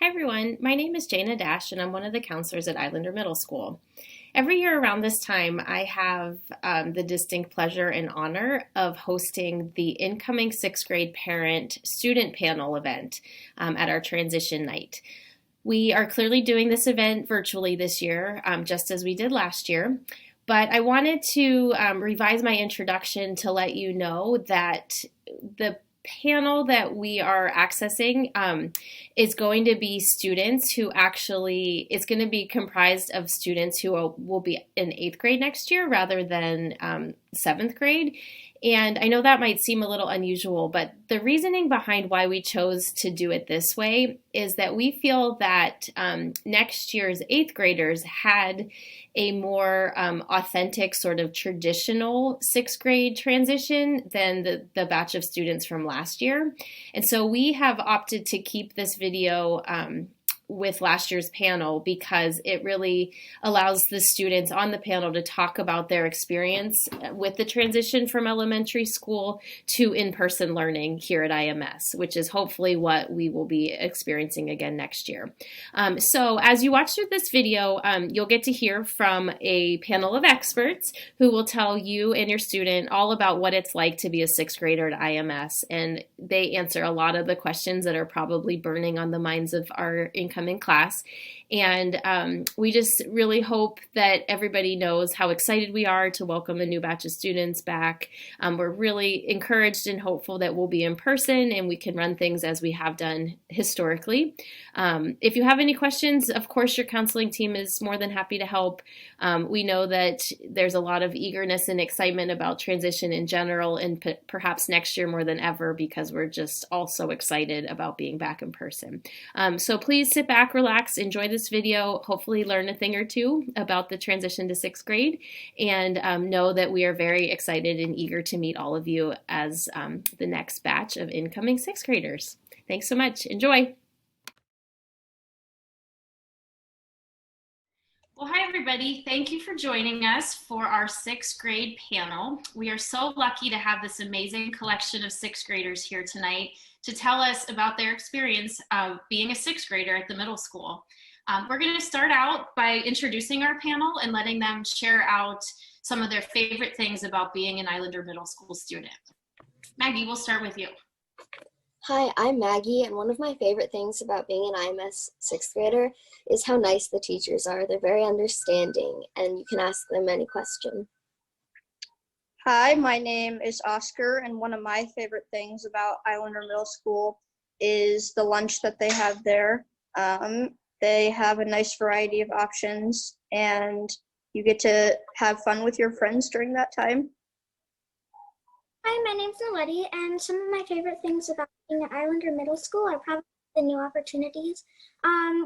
Hi everyone, my name is Jana Dash and I'm one of the counselors at Islander Middle School. Every year around this time, I have the distinct pleasure and honor of hosting the incoming sixth grade parent student panel event at our transition night. We are clearly doing this event virtually this year, just as we did last year. But I wanted to revise my introduction to let you know that the panel that we are accessing is going to be students who actually, it's going to be comprised of students who will be in eighth grade next year rather than seventh grade. And I know that might seem a little unusual, but the reasoning behind why we chose to do it this way is that we feel that next year's eighth graders had a more authentic sort of traditional sixth grade transition than the batch of students from last year. And so we have opted to keep this video with last year's panel because it really allows the students on the panel to talk about their experience with the transition from elementary school to in-person learning here at IMS, which is hopefully what we will be experiencing again next year. So as you watch through this video, you'll get to hear from a panel of experts who will tell you and your student all about what it's like to be a sixth grader at IMS. And they answer a lot of the questions that are probably burning on the minds of our incoming class. And we just really hope that everybody knows how excited we are to welcome a new batch of students back. We're really encouraged and hopeful that we'll be in person and we can run things as we have done historically. If you have any questions, of course, your counseling team is more than happy to help. We know that there's a lot of eagerness and excitement about transition in general, and perhaps next year more than ever because we're just all so excited about being back in person. So please sit back, relax, enjoy this video, hopefully learn a thing or two about the transition to sixth grade, and know that we are very excited and eager to meet all of you as the next batch of incoming sixth graders. Thanks so much. Enjoy. Well, hi everybody. Thank you for joining us for our sixth grade panel. We are so lucky to have this amazing collection of sixth graders here tonight to tell us about their experience of being a sixth grader at the middle school. We're going to start out by introducing our panel and letting them share out some of their favorite things about being an Islander Middle School student. Maggie, we'll start with you. Hi, I'm Maggie, and one of my favorite things about being an IMS sixth grader is how nice the teachers are. They're very understanding, and you can ask them any question. Hi, my name is Oscar, and one of my favorite things about Islander Middle School is the lunch that they have there. They have a nice variety of options, and you get to have fun with your friends during that time. Hi, my name's Naledi, and some of my favorite things about being at Islander Middle School are probably the new opportunities.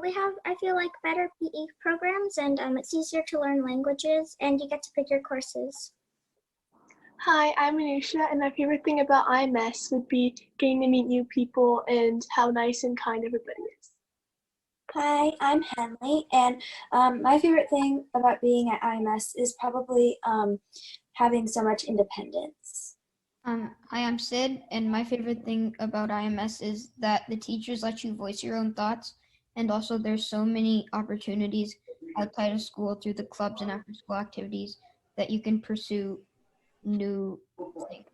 We have, I feel like, better PE programs, and it's easier to learn languages, and you get to pick your courses. Hi, I'm Anisha, and my favorite thing about IMS would be getting to meet new people and how nice and kind everybody is. Hi, I'm Henley, and my favorite thing about being at IMS is probably having so much independence. Hi, I'm Sid, and my favorite thing about IMS is that the teachers let you voice your own thoughts, and also there's so many opportunities outside of school through the clubs and after-school activities that you can pursue new things.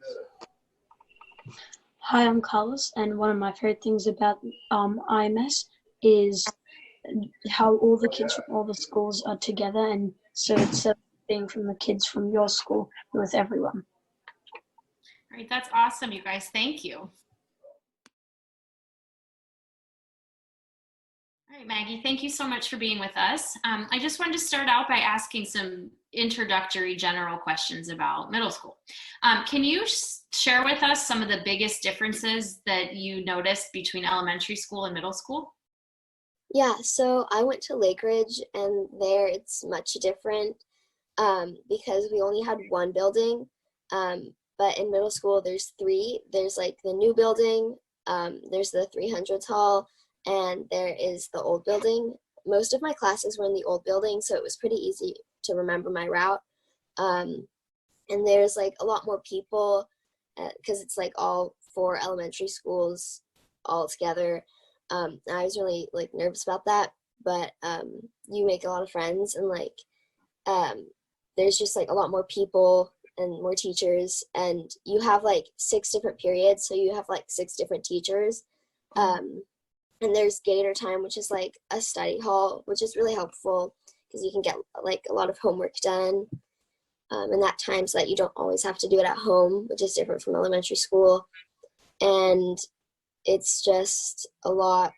Hi, I'm Carlos, and one of my favorite things about IMS is how all the kids from all the schools are together, and so it's being from the kids from your school with everyone. All right, that's awesome, you guys. Thank you. All right, Maggie, thank you so much for being with us. I just wanted to start out by asking some introductory general questions about middle school. Can you share with us some of the biggest differences that you noticed between elementary school and middle school? Yeah, so I went to Lake Ridge, and there it's much different because we only had one building, but in middle school there's three. There's like the new building, there's the 300s hall, and there is the old building. Most of my classes were in the old building, so it was pretty easy to remember my route. And there's like a lot more people because it's like all four elementary schools all together. And I was really like nervous about that, but you make a lot of friends, and like there's just like a lot more people and more teachers, and you have like 6 different periods, so you have like 6 different teachers. And there's Gator time, which is like a study hall, which is really helpful because you can get like a lot of homework done in that time, so that you don't always have to do it at home, which is different from elementary school. And it's just a lot,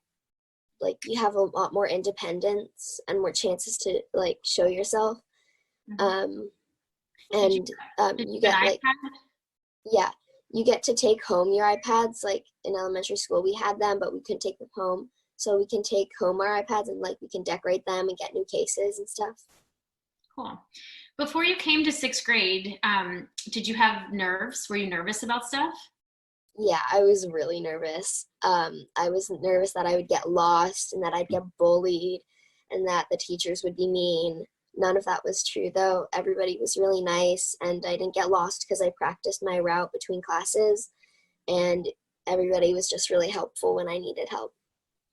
like you have a lot more independence and more chances to like show yourself. And you get like, yeah, you get to take home your iPads. Like in elementary school, we had them, but we couldn't take them home. So we can take home our iPads, and like we can decorate them and get new cases and stuff. Cool. Before you came to 6th grade, did you have nerves? Were you nervous about stuff? Yeah, I was really nervous. I was nervous that I would get lost and that I'd get bullied and that the teachers would be mean. None of that was true, though. Everybody was really nice, and I didn't get lost because I practiced my route between classes, and everybody was just really helpful when I needed help.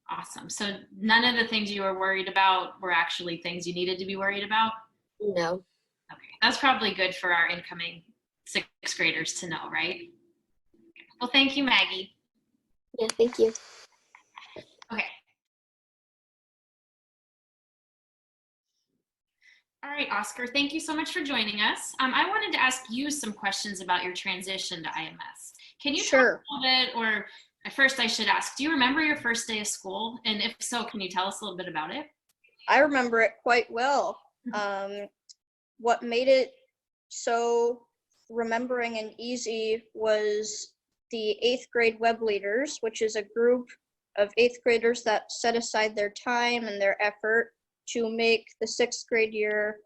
Awesome. So none of the things you were worried about were actually things you needed to be worried about? No. Okay, that's probably good for our incoming 6th graders to know, right? Well, thank you, Maggie. Yeah, thank you. Okay. All right, Oscar, thank you so much for joining us. I wanted to ask you some questions about your transition to IMS. Can you talk a little bit, or first I should ask, do you remember your first day of school? And if so, can you tell us a little bit about it? I remember it quite well. What made it so remembering and easy was the 8th grade web leaders, which is a group of 8th graders that set aside their time and their effort to make the 6th grade year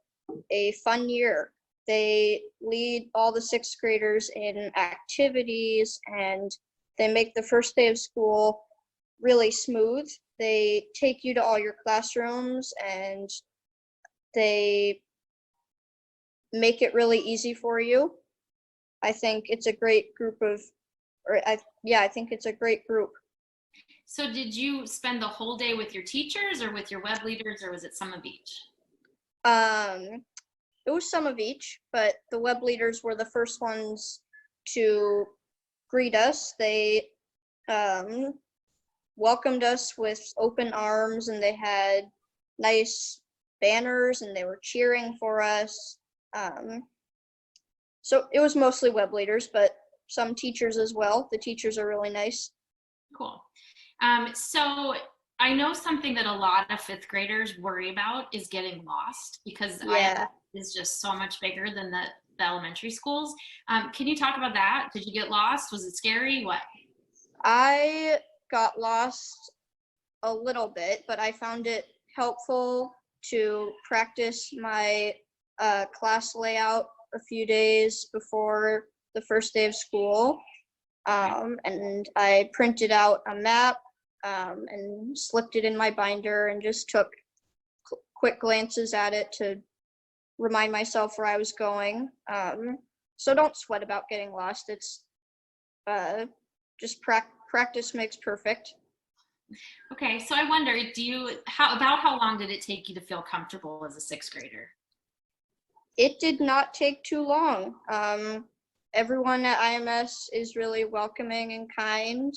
a fun year. They lead all the 6th graders in activities, and they make the first day of school really smooth. They take you to all your classrooms, and they make it really easy for you. I think it's a great group of, I think it's a great group. So did you spend the whole day with your teachers or with your web leaders, or was it some of each? It was some of each, but the web leaders were the first ones to greet us. They welcomed us with open arms, and they had nice banners, and they were cheering for us. So it was mostly web leaders, but some teachers as well. The teachers are really nice. Cool. So I know something that a lot of 5th graders worry about is getting lost, because IMS is just so much bigger than the elementary schools. Can you talk about that? Did you get lost? Was it scary? What? I got lost a little bit, but I found it helpful to practice my class layout a few days before the first day of school. And I printed out a map and slipped it in my binder and just took quick glances at it to remind myself where I was going. So don't sweat about getting lost. It's just practice makes perfect. Okay, so I wonder, how long did it take you to feel comfortable as a 6th grader? It did not take too long. Everyone at IMS is really welcoming and kind.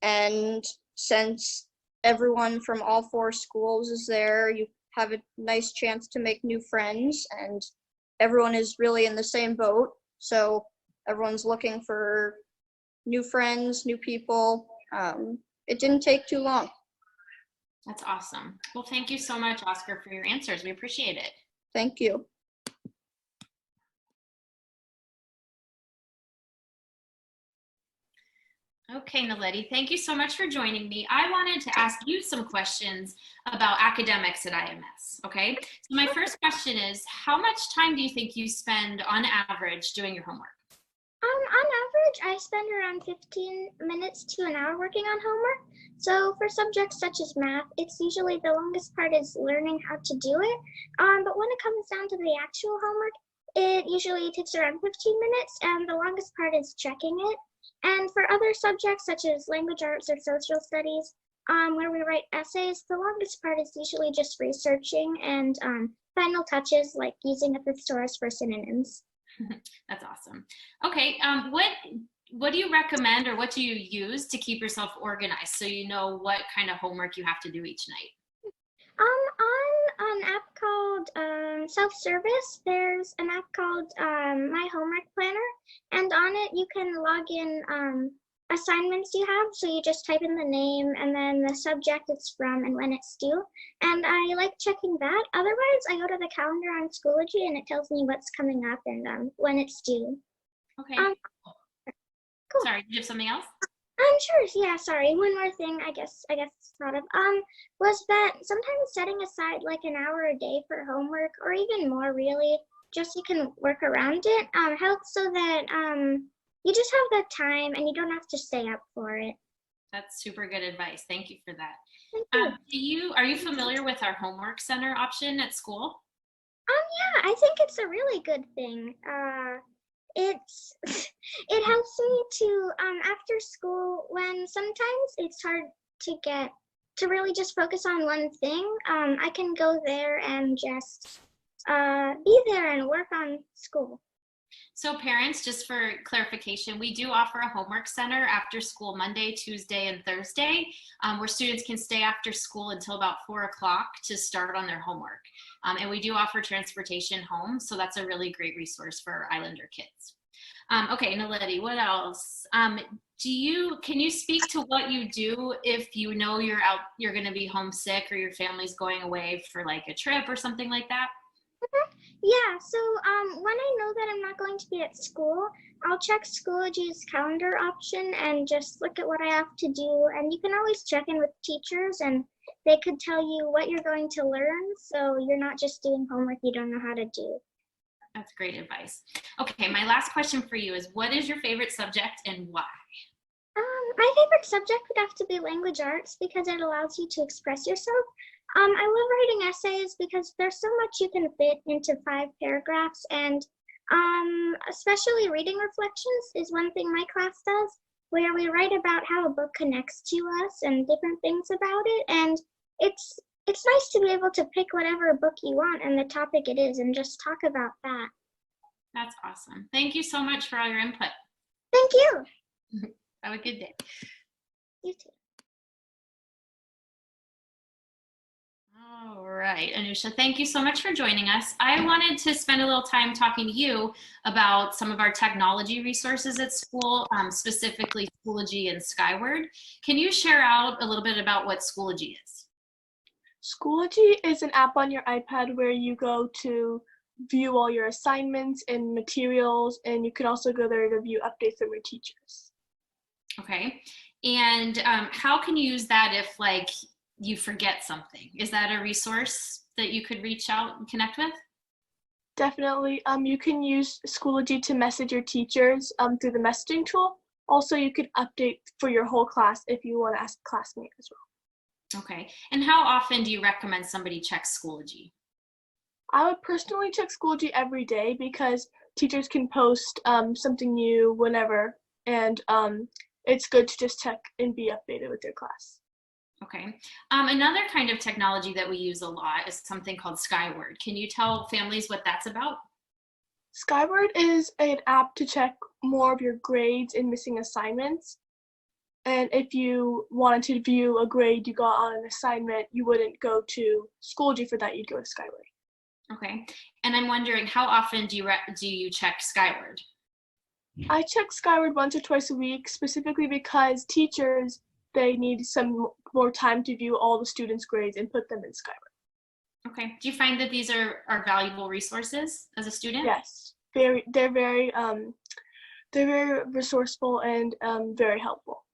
And since everyone from all 4 schools is there, you have a nice chance to make new friends, and everyone is really in the same boat. So everyone's looking for new friends, new people. It didn't take too long. That's awesome. Well, thank you so much, Oscar, for your answers. We appreciate it. Thank you. Okay, Naledi, thank you so much for joining me. I wanted to ask you some questions about academics at IMS, okay? So my first question is, how much time do you think you spend on average doing your homework? On average, I spend around 15 minutes to an hour working on homework. So for subjects such as math, it's usually the longest part is learning how to do it. But when it comes down to the actual homework, it usually takes around 15 minutes, and the longest part is checking it. And for other subjects such as language arts or social studies, where we write essays, the longest part is usually just researching and final touches like using a thesaurus for synonyms. That's awesome. Okay, what do you recommend or what do you use to keep yourself organized so you know what kind of homework you have to do each night? On an app called Self-Service, there's an app called My Homework Planner, and on it you can log in assignments you have. So you just type in the name and then the subject it's from and when it's due. And I like checking that. Otherwise, I go to the calendar on Schoology and it tells me what's coming up and when it's due. Okay. Cool. Sorry, did you have something else? Sure. Yeah, sorry. One more thing I guess thought of was that sometimes setting aside like an hour a day for homework or even more really, just so you can work around it, helps so that you just have the time and you don't have to stay up for it. That's super good advice. Thank you for that. Thank you. Are you familiar with our homework center option at school? Yeah, I think it's a really good thing. It helps me to after school when sometimes it's hard to really just focus on one thing. I can go there and just be there and work on school. So parents, just for clarification, we do offer a homework center after school Monday, Tuesday, and Thursday, where students can stay after school until about 4 o'clock to start on their homework. And we do offer transportation home, so that's a really great resource for Islander kids. Okay, Naledi, what else? Can you speak to what you do if you know you're going to be homesick or your family's going away for like a trip or something like that? Yeah, so when I know that I'm not going to be at school, I'll check Schoology's calendar option and just look at what I have to do. And you can always check in with teachers and they could tell you what you're going to learn, so you're not just doing homework you don't know how to do. That's great advice. Okay, my last question for you is, what is your favorite subject and why? My favorite subject would have to be language arts because it allows you to express yourself. I love writing essays because there's so much you can fit into 5 paragraphs, and especially reading reflections is one thing my class does, where we write about how a book connects to us and different things about it, and it's nice to be able to pick whatever book you want and the topic it is and just talk about that. That's awesome. Thank you so much for all your input. Thank you. Have a good day. You too. All right, Anusha, thank you so much for joining us. I wanted to spend a little time talking to you about some of our technology resources at school, specifically Schoology and Skyward. Can you share out a little bit about what Schoology is? Schoology is an app on your iPad where you go to view all your assignments and materials, and you can also go there to view updates from your teachers. Okay, and how can you use that if like you forget something? Is that a resource that you could reach out and connect with? Definitely. You can use Schoology to message your teachers through the messaging tool. Also, you could update for your whole class if you want to ask a classmate as well. Okay, and how often do you recommend somebody check Schoology? I would personally check Schoology every day because teachers can post something new whenever, and it's good to just check and be updated with your class. Okay. Another kind of technology that we use a lot is something called Skyward. Can you tell families what that's about? Skyward is an app to check more of your grades and missing assignments. And if you wanted to view a grade you got on an assignment, you wouldn't go to Schoology for that, you'd go to Skyward. Okay. And I'm wondering, how often do you check Skyward? I check Skyward once or twice a week, specifically because teachers, they need some more time to view all the students' grades and put them in Skyward. Okay. Do you find that these are valuable resources as a student? Yes. They're very resourceful and very helpful.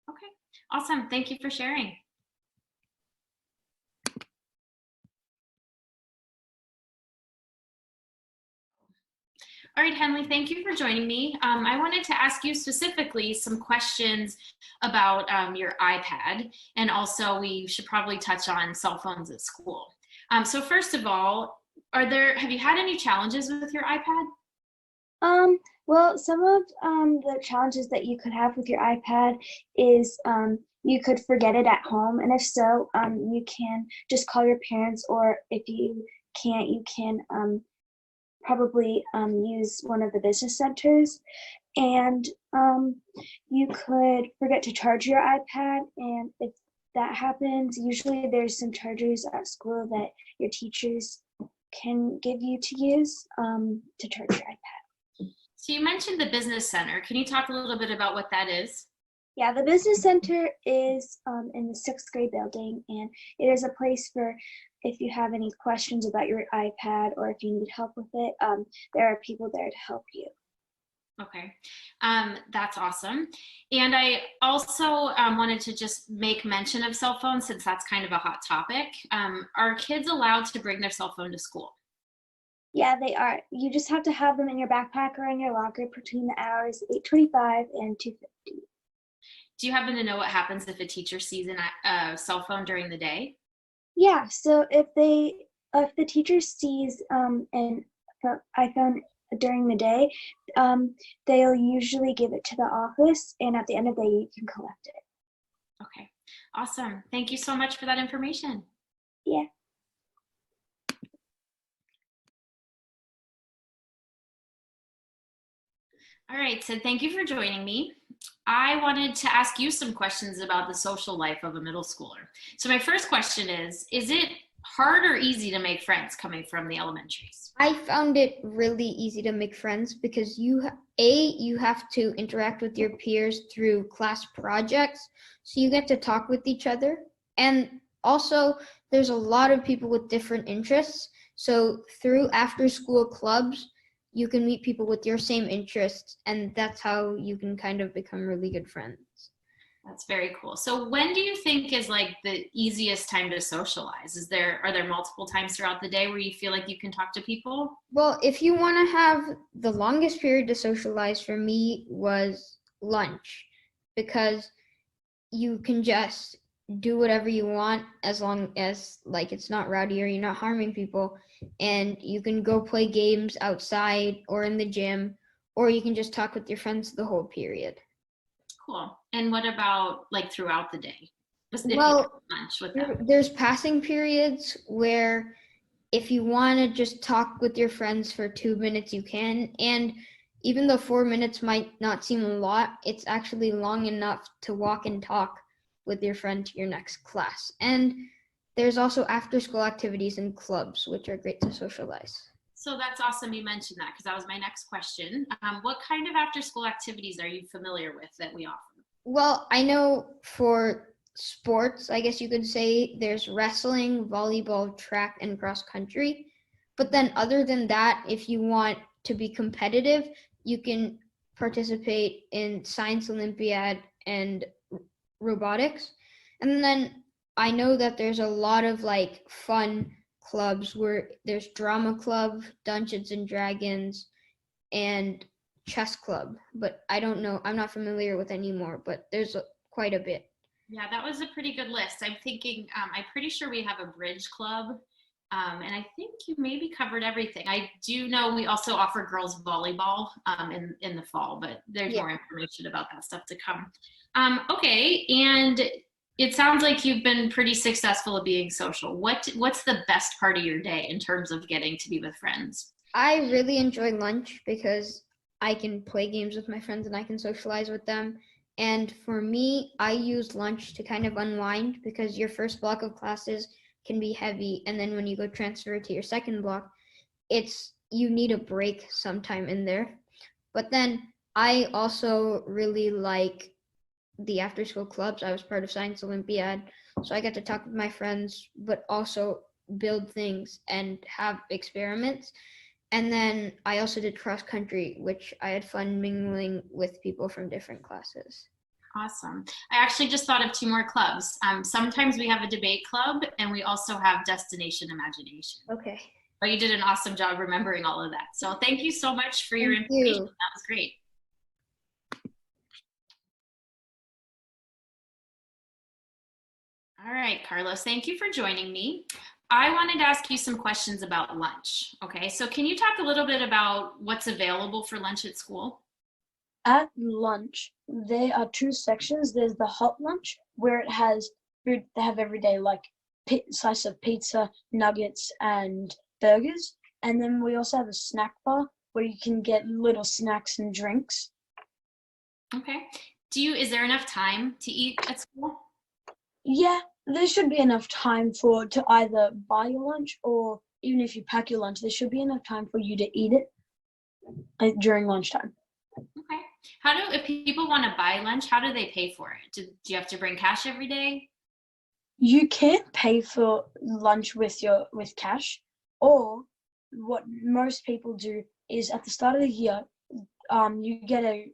Okay. Awesome. Thank you for sharing. All right, Henley, thank you for joining me. I wanted to ask you specifically some questions about your iPad, and also we should probably touch on cell phones at school. So first of all, have you had any challenges with your iPad? Well, some of the challenges that you could have with your iPad is you could forget it at home, and if so, you can just call your parents, or if you can't, you can probably use one of the business centers, and you could forget to charge your iPad, and if that happens, usually there's some chargers at school that your teachers can give you to use to charge your iPad. So you mentioned the business center. Can you talk a little bit about what that is? Yeah, the business center is in the 6th grade building, and it is a place for if you have any questions about your iPad or if you need help with it, there are people there to help you. Okay, that's awesome. And I also wanted to just make mention of cell phones, since that's kind of a hot topic. Are kids allowed to bring their cell phone to school? Yeah, they are. You just have to have them in your backpack or in your locker between the hours 8:25 and 2:50. Do you happen to know what happens if a teacher sees a cell phone during the day? Yeah, so if the teacher sees an iPhone during the day, they'll usually give it to the office, and at the end of the day, you can collect it. Okay, awesome. Thank you so much for that information. Yeah. All right, so thank you for joining me. I wanted to ask you some questions about the social life of a middle schooler. So my first question is it hard or easy to make friends coming from the elementaries? I found it really easy to make friends because you have to interact with your peers through class projects, so you get to talk with each other. And also, there's a lot of people with different interests. So through after-school clubs, you can meet people with your same interests, and that's how you can kind of become really good friends. That's very cool. So when do you think is like the easiest time to socialize? Are there multiple times throughout the day where you feel like you can talk to people? Well, if you want to have the longest period to socialize, for me was lunch, because you can just do whatever you want as long as like it's not rowdy or you're not harming people, and you can go play games outside or in the gym, or you can just talk with your friends the whole period. Cool. And what about like throughout the day? Well, lunch with them? There's passing periods where if you want to just talk with your friends for 2 minutes, you can. And even though 4 minutes might not seem a lot, it's actually long enough to walk and talk with your friend to your next class. And there's also after-school activities and clubs, which are great to socialize. So that's awesome you mentioned that, because that was my next question. What kind of after-school activities are you familiar with that we offer? Well, I know for sports, I guess you could say, there's wrestling, volleyball, track, and cross country. But then other than that, if you want to be competitive, you can participate in Science Olympiad and robotics. And then I know that there's a lot of like fun clubs where there's drama club, Dungeons and Dragons, and chess club, but I don't know, I'm not familiar with any more, but there's quite a bit. Yeah, that was a pretty good list. I'm thinking, I'm pretty sure we have a bridge club, and I think you maybe covered everything. I do know we also offer girls volleyball in the fall, but there's more information about that stuff to come. Okay, and it sounds like you've been pretty successful at being social. What's the best part of your day in terms of getting to be with friends? I really enjoy lunch because I can play games with my friends and I can socialize with them. And for me, I use lunch to kind of unwind, because your first block of classes can be heavy, and then when you go transfer to your second block, you need a break sometime in there. But then I also really like the after school clubs. I was part of Science Olympiad, so I get to talk with my friends, but also build things and have experiments. And then I also did cross country, which I had fun mingling with people from different classes. Awesome. I actually just thought of 2 more clubs. Sometimes we have a debate club, and we also have Destination Imagination. Okay. But you did an awesome job remembering all of that. So thank you so much for your information. That was great. All right, Carlos, thank you for joining me. I wanted to ask you some questions about lunch. Okay, so can you talk a little bit about what's available for lunch at school? At lunch, there are two sections. There's the hot lunch, where it has food they have every day, like slice of pizza, nuggets, and burgers. And then we also have a snack bar where you can get little snacks and drinks. Okay. Is there enough time to eat at school? Yeah, there should be enough time to either buy your lunch, or even if you pack your lunch, there should be enough time for you to eat it during lunchtime. Okay. If people want to buy lunch, how do they pay for it? Do you have to bring cash every day? You can't pay for lunch with cash, or what most people do is at the start of the year, you get a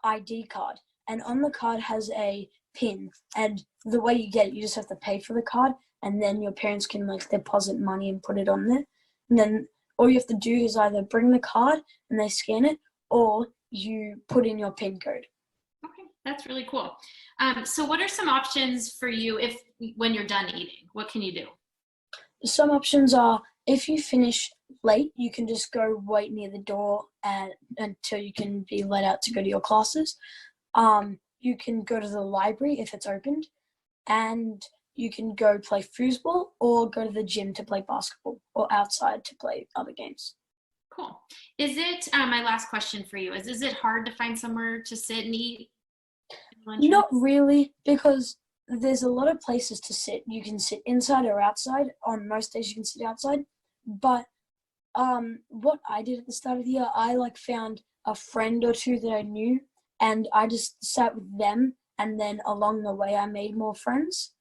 ID card, and on the card has a PIN, and the way you get it, you just have to pay for the card, and then your parents can like deposit money and put it on there, and then all you have to do is either bring the card and they scan it, or you put in your PIN code. Okay, that's really cool. So what are some options for you when you're done eating? What can you do? Some options are, if you finish late, you can just go wait near the door until you can be let out to go to your classes. You can go to the library if it's opened, and you can go play foosball or go to the gym to play basketball or outside to play other games. Cool. Is it, my last question for you, is it hard to find somewhere to sit and eat? Not really, because there's a lot of places to sit. You can sit inside or outside. On most days you can sit outside. But what I did at the start of the year, I found a friend or two that I knew, and I just sat with them, and then along the way I made more friends.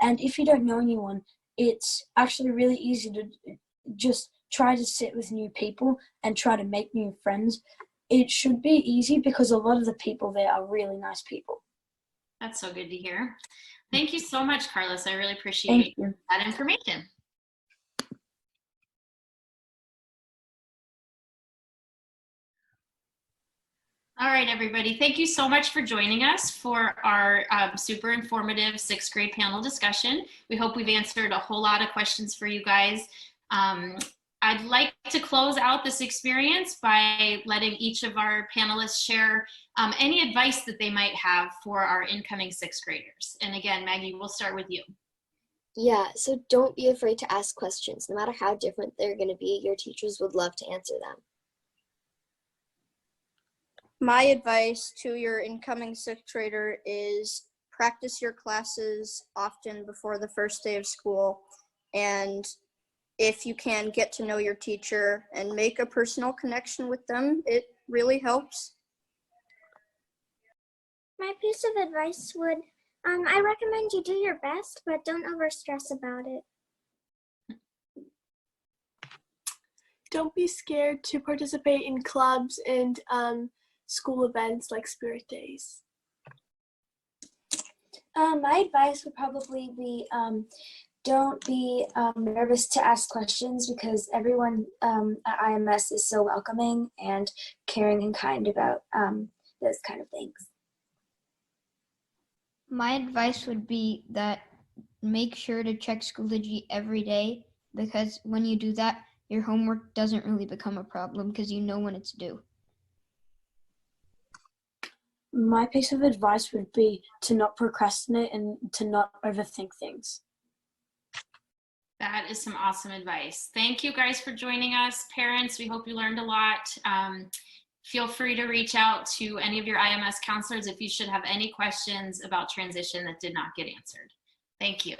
And if you don't know anyone, it's actually really easy to just try to sit with new people and try to make new friends. It should be easy because a lot of the people there are really nice people. That's so good to hear. Thank you so much, Carlos. I really appreciate that information. All right, everybody. Thank you so much for joining us for our super informative 6th grade panel discussion. We hope we've answered a whole lot of questions for you guys. I'd like to close out this experience by letting each of our panelists share any advice that they might have for our incoming 6th graders. And again, Maggie, we'll start with you. Yeah, so don't be afraid to ask questions. No matter how different they're going to be, your teachers would love to answer them. My advice to your incoming 6th grader is practice your classes often before the first day of school, and if you can, get to know your teacher and make a personal connection with them. It really helps. My piece of advice would, I recommend you do your best, but don't overstress about it. Don't be scared to participate in clubs and school events like Spirit Days. My advice would probably be don't be nervous to ask questions, because everyone at IMS is so welcoming and caring and kind about those kind of things. My advice would be that make sure to check Schoology every day, because when you do that, your homework doesn't really become a problem because you know when it's due. My piece of advice would be to not procrastinate and to not overthink things. That is some awesome advice. Thank you guys for joining us. Parents, we hope you learned a lot. Feel free to reach out to any of your IMS counselors if you should have any questions about transition that did not get answered. Thank you.